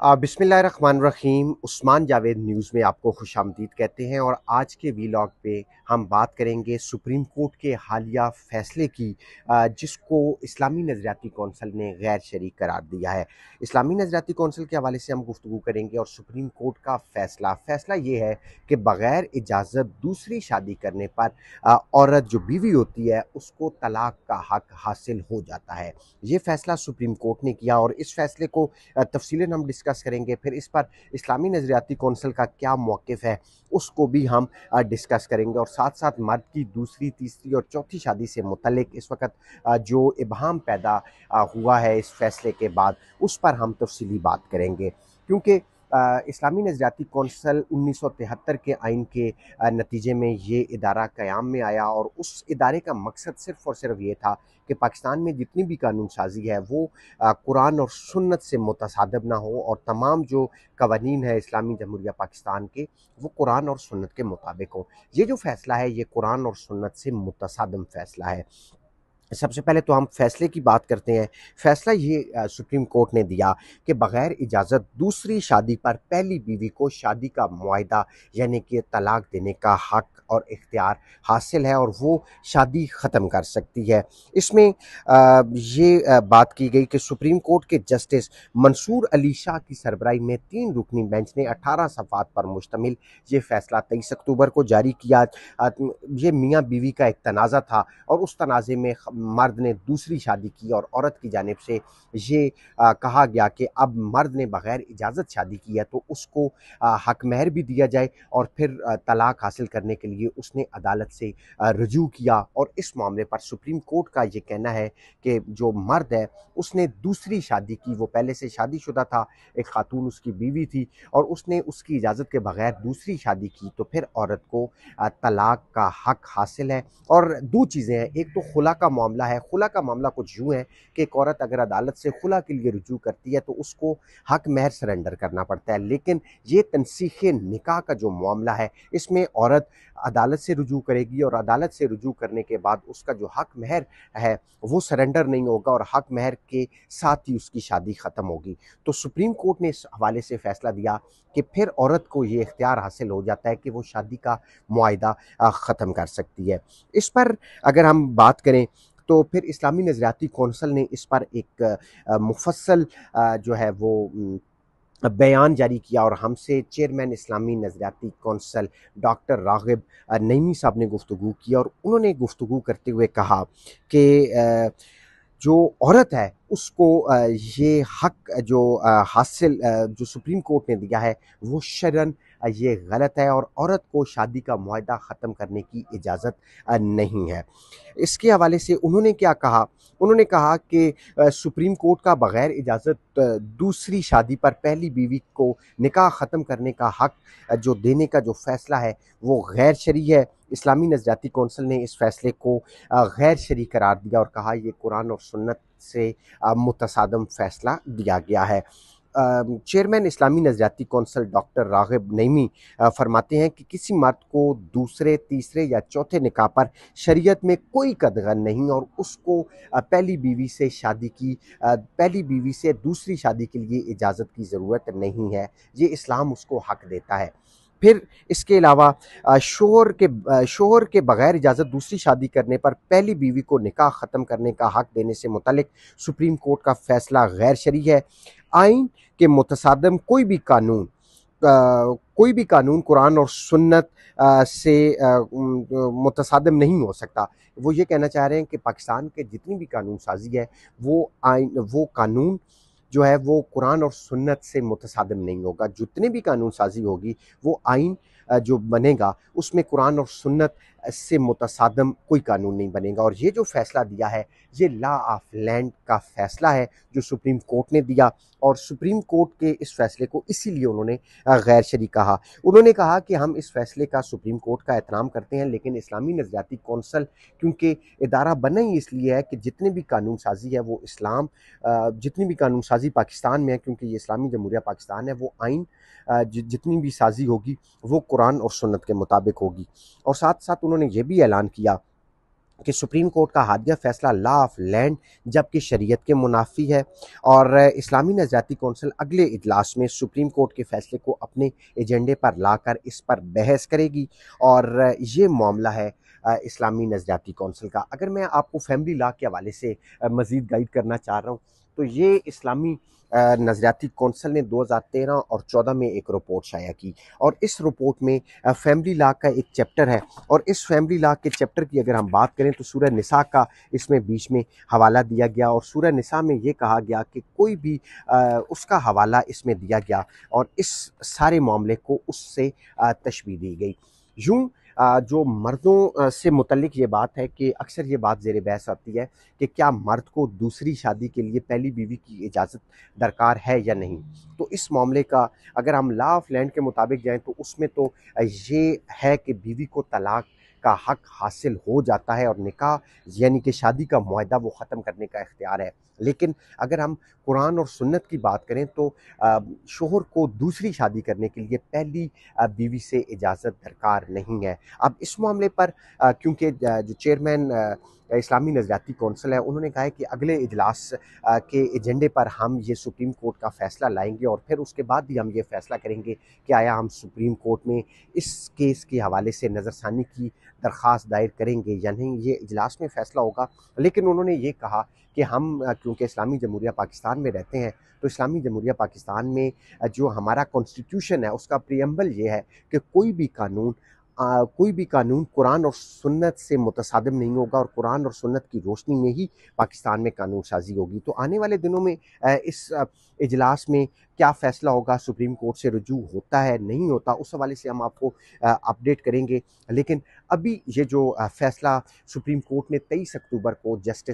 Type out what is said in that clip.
बिस्मिल्लाहिर्रहमानिर्रहीम। उस्मान जावेद न्यूज़ में आपको खुशामदीद कहते हैं और आज के वीलॉग पे हम बात करेंगे सुप्रीम कोर्ट के हालिया फ़ैसले की, जिसको इस्लामी नज़रियाती कौंसल ने गैर शरई करार दिया है। इस्लामी नज़रियाती कौंसल के हवाले से हम गुफ्तगू करेंगे और सुप्रीम कोर्ट का फ़ैसला ये है कि बग़ैर इजाज़त दूसरी शादी करने पर औरत जो बीवी होती है उसको तलाक का हक हासिल हो जाता है। ये फ़ैसला सुप्रीम कोर्ट ने किया और इस फ़ैसले को तफसीलन हम डिस्कस करेंगे। फिर इस पर इस्लामी नज़रियाती कौंसल का क्या मौक़िफ़ है उसको भी हम डिस्कस करेंगे और साथ साथ मर्द की दूसरी, तीसरी और चौथी शादी से मुतल्लिक इस वक्त जो इबहम पैदा हुआ है इस फैसले के बाद, उस पर हम तफसीली बात करेंगे। क्योंकि इस्लामी नज़रियाती कौंसल 1973 के आइन के नतीजे में ये इदारा क़याम में आया और उस इदारे का मकसद सिर्फ़ और सिर्फ ये था कि पाकिस्तान में जितनी भी कानून साज़ी है वो कुरान और सुन्नत से मुतसादिब ना हो और तमाम जो कवानीन है इस्लामी जमहूरिया पाकिस्तान के, वो कुरान और सुन्नत के मुताबिक हो। ये जो फ़ैसला है ये कुरान और सुन्नत से मुतसादिम फ़ैसला है। सबसे पहले तो हम फैसले की बात करते हैं। फैसला ये सुप्रीम कोर्ट ने दिया कि बग़ैर इजाज़त दूसरी शादी पर पहली बीवी को शादी का मुआहदा यानी कि तलाक देने का हक और इख्तियार हासिल है और वो शादी ख़त्म कर सकती है। इसमें ये बात की गई कि सुप्रीम कोर्ट के जस्टिस मंसूर अली शाह की सरबराही में 3 रुकनी बेंच ने 18 सफ़ात पर मुश्तमिल ये फ़ैसला 23 अक्टूबर को जारी किया। ये मियाँ बीवी का एक तनाज़ा था और उस तनाज़े में मर्द ने दूसरी शादी की और औरत की जानिब से ये कहा गया कि अब मर्द ने बग़ैर इजाज़त शादी की है तो उसको हक महर भी दिया जाए और फिर तलाक हासिल करने के लिए उसने अदालत से रुजू किया और इस मामले पर सुप्रीम कोर्ट का ये कहना है कि जो मर्द है उसने दूसरी शादी की, वो पहले से शादीशुदा था, एक खातून उसकी बीवी थी और उसने उसकी इजाज़त के बग़ैर दूसरी शादी की तो फिर औरत को तलाक का हक हासिल है। और 2 चीज़ें हैं, एक तो खुला का मामला है। खुला का मामला कुछ यूँ है कि एक औरत अगर अदालत से खुला के लिए रुजू करती है तो उसको हक महर सरेंडर करना पड़ता है, लेकिन ये तनसीख़े निकाह का जो मामला है इसमें औरत अदालत से रुजू करेगी और अदालत से रुजू करने के बाद उसका जो हक महर है वो सरेंडर नहीं होगा और हक महर के साथ ही उसकी शादी ख़त्म होगी। तो सुप्रीम कोर्ट ने इस हवाले से फ़ैसला दिया कि फिर औरत को ये इख्तियार हासिल हो जाता है कि वो शादी का मुआहदा ख़त्म कर सकती है। इस पर अगर हम बात करें तो फिर इस्लामी नज़रियाती कौंसल ने इस पर एक मुफस्सल जो है वो बयान जारी किया और हमसे चेयरमैन इस्लामी नज़रियाती कौंसल डॉक्टर राग़िब नईमी साहब ने गुफ्तगू की और उन्होंने गुफ्तगू करते हुए कहा कि जो औरत है उसको ये हक जो हासिल जो सुप्रीम कोर्ट ने दिया है वो शरअन ये गलत है और औरत को शादी का मुआहदा ख़त्म करने की इजाज़त नहीं है। इसके हवाले से उन्होंने क्या कहा? उन्होंने कहा कि सुप्रीम कोर्ट का बग़ैर इजाज़त दूसरी शादी पर पहली बीवी को निकाह ख़त्म करने का हक जो देने का जो फ़ैसला है वो गैर शरई है। इस्लामी नज़रियाती कौंसल ने इस फ़ैसले को गैर शरई करार दिया और कहा ये कुरान और सुन्नत से मुतसादम फ़ैसला दिया गया है। चेयरमैन इस्लामी नज़रियाती कौंसल डॉक्टर राग़िब नईमी फरमाते हैं कि किसी मर्द को दूसरे, तीसरे या चौथे निकाह पर शरीयत में कोई कदग़न नहीं और उसको पहली बीवी से पहली बीवी से दूसरी शादी के लिए इजाज़त की ज़रूरत नहीं है। ये इस्लाम उसको हक देता है। फिर इसके अलावा शोहर के बग़ैर इजाज़त दूसरी शादी करने पर पहली बीवी को निकाह ख़त्म करने का हक देने से मुतल्लिक़ सुप्रीम कोर्ट का फ़ैसला गैर शरई है। आइन के मुतसादिम कोई भी कानून कुरान और सुन्नत से मुतसादिम नहीं हो सकता। वो ये कहना चाह रहे हैं कि पाकिस्तान के जितनी भी कानून साज़ी है वो कानून जो है वो कुरान और सुन्नत से मुतसादिम नहीं होगा। जितने भी कानून साज़ी होगी वो आइन जो बनेगा उसमें कुरान और सुन्नत से मुतसादिम कोई कानून नहीं बनेगा और ये जो फ़ैसला दिया है ये लॉ ऑफ लैंड का फ़ैसला है जो सुप्रीम कोर्ट ने दिया और सुप्रीम कोर्ट के इस फ़ैसले को इसीलिए उन्होंने गैर शरई कहा। उन्होंने कहा कि हम इस फ़ैसले का सुप्रीम कोर्ट का एहतराम करते हैं, लेकिन इस्लामी नज़रियाती कौंसल क्योंकि इदारा बना ही इसलिए है कि जितने भी कानून साज़ी है वो जितनी भी कानून साज़ी पाकिस्तान में है, क्योंकि ये इस्लामी जमहूरिया पाकिस्तान है, वो आइन जितनी भी साज़ी होगी वो कुरान और सुन्नत के मुताबिक होगी। और साथ साथ उन्होंने ये भी ऐलान किया कि सुप्रीम कोर्ट का हालिया फैसला लॉ ऑफ लैंड जबकि शरीयत के मुनाफी है, और इस्लामी नज़रियाती कौंसिल अगले इजलास में सुप्रीम कोर्ट के फैसले को अपने एजेंडे पर लाकर इस पर बहस करेगी। और ये मामला है इस्लामी नज़रियाती कौंसिल का। अगर मैं आपको फैमिली लॉ के हवाले से मज़ीद गाइड करना चाह रहा हूँ, तो ये इस्लामी नज़रियाती कौंसिल ने 2013 और 14 में एक रिपोर्ट शाया की, और इस रिपोर्ट में फैमिली लॉ का एक चैप्टर है। और इस फैमिली लॉ के चैप्टर की अगर हम बात करें तो सूरह निसा का इसमें बीच में हवाला दिया गया, और सूरह निसा में ये कहा गया कि कोई भी उसका हवाला इसमें दिया गया और इस सारे मामले को उससे तशबीह दी गई। यूं जो मर्दों से मुतल्लिक ये बात है कि अक्सर ये बात ज़ेर बहस आती है कि क्या मर्द को दूसरी शादी के लिए पहली बीवी की इजाज़त दरकार है या नहीं। तो इस मामले का अगर हम लॉ ऑफ लैंड के मुताबिक जाएं तो उसमें तो ये है कि बीवी को तलाक का हक हासिल हो जाता है और निकाह यानी कि शादी का मुआहदा वो ख़त्म करने का इख्तियार है। लेकिन अगर हम कुरान और सुन्नत की बात करें तो शोहर को दूसरी शादी करने के लिए पहली बीवी से इजाज़त दरकार नहीं है। अब इस मामले पर क्योंकि जो चेयरमैन इस्लामी नज़रियाती कौंसिल है, उन्होंने कहा है कि अगले इजलास के एजेंडे पर हम ये सुप्रीम कोर्ट का फ़ैसला लाएंगे और फिर उसके बाद भी हम ये फ़ैसला करेंगे कि आया हम सुप्रीम कोर्ट में इस केस के हवाले से नज़रसानी की दरख्वास्त दायर करेंगे या नहीं। ये इजलास में फ़ैसला होगा। लेकिन उन्होंने ये कहा कि हम क्योंकि इस्लामी जमहूरिया पाकिस्तान में रहते हैं, तो इस्लामी जमहूरिया पाकिस्तान में जो हमारा कॉन्स्टिट्यूशन है उसका प्रियम्बल ये है कि कोई भी कानून कुरान और सुन्नत से मुतसादिम नहीं होगा, और कुरान और सुन्नत की रोशनी में ही पाकिस्तान में कानून साजी होगी। तो आने वाले दिनों में इस इजलास में क्या फ़ैसला होगा, सुप्रीम कोर्ट से रुजू होता है नहीं होता, उस हवाले से हम आपको अपडेट करेंगे। लेकिन अभी ये जो फ़ैसला सुप्रीम कोर्ट ने 23 अक्टूबर को जस्टिस